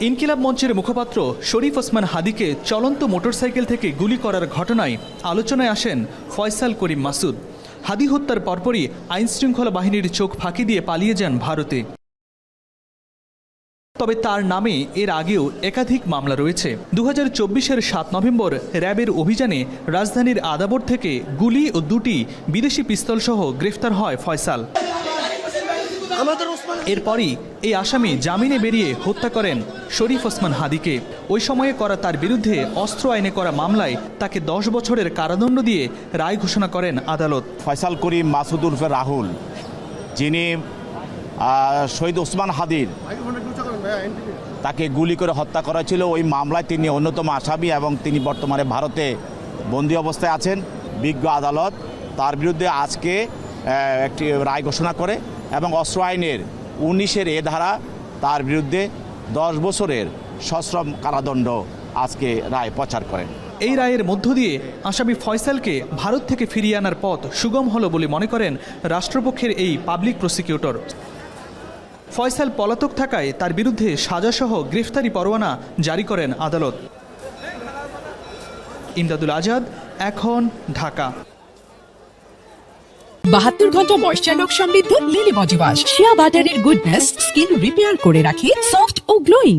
ইনকিলাব মঞ্চের মুখপাত্র শরীফ ওসমান হাদিকে চলন্ত মোটরসাইকেল থেকে গুলি করার ঘটনায় আলোচনায় আসেন ফয়সাল করিম মাসুদ। হাদি হত্যার পরপরই আইনশৃঙ্খলা বাহিনীর চোখ ফাঁকি দিয়ে পালিয়ে যান ভারতে। তবে তার নামে এর আগেও একাধিক মামলা রয়েছে। 2024-এর 7 নভেম্বর র্যাবের অভিযানে রাজধানীর আদাবর থেকে গুলি ও 2টি বিদেশি পিস্তলসহ গ্রেফতার হয় ফয়সাল। এরপরই এই আসামি জামিনে বেরিয়ে হত্যা করেন শরীফ ওসমান হাদিকে। ওই সময়ে করা তার বিরুদ্ধে অস্ত্র আইনে করা মামলায় তাকে 10 বছরের কারাদণ্ড দিয়ে রায় ঘোষণা করেন আদালত। ফয়সাল করিম মাসুদ উরফে রাহুল, যিনি শহীদ ওসমান হাদির তাকে গুলি করে হত্যা করা ছিল, ওই মামলায় তিনি অন্যতম আসামি এবং তিনি বর্তমানে ভারতে বন্দী অবস্থায় আছেন। বিজ্ঞ আদালত তার বিরুদ্ধে আজকে একটি রায় ঘোষণা করে এবং অস্ত্র আইনের 19-এর এ ধারা তার বিরুদ্ধে 10 বছরের সশ্রম কারাদণ্ড আজকে রায় প্রচার করেন। এই রায়ের মধ্য দিয়ে আসামি ফয়সালকে ভারত থেকে ফিরিয়ে আনার পথ সুগম হলো বলে মনে করেন রাষ্ট্রপক্ষের এই পাবলিক প্রসিকিউটর। ফয়সাল পলাতক থাকায় তার বিরুদ্ধে সাজাসহ গ্রেফতারি পরোয়ানা জারি করেন আদালত। ইমদাদুল আজাদ, এখন, ঢাকা। 72 ঘন্টা ময়েশ্চার লক সমৃদ্ধ লিলি বডি ওয়াশ শিয়া বাটারের গুডনেস স্কিন রিপেয়ার করে রাখে সফট ও গ্লোয়িং।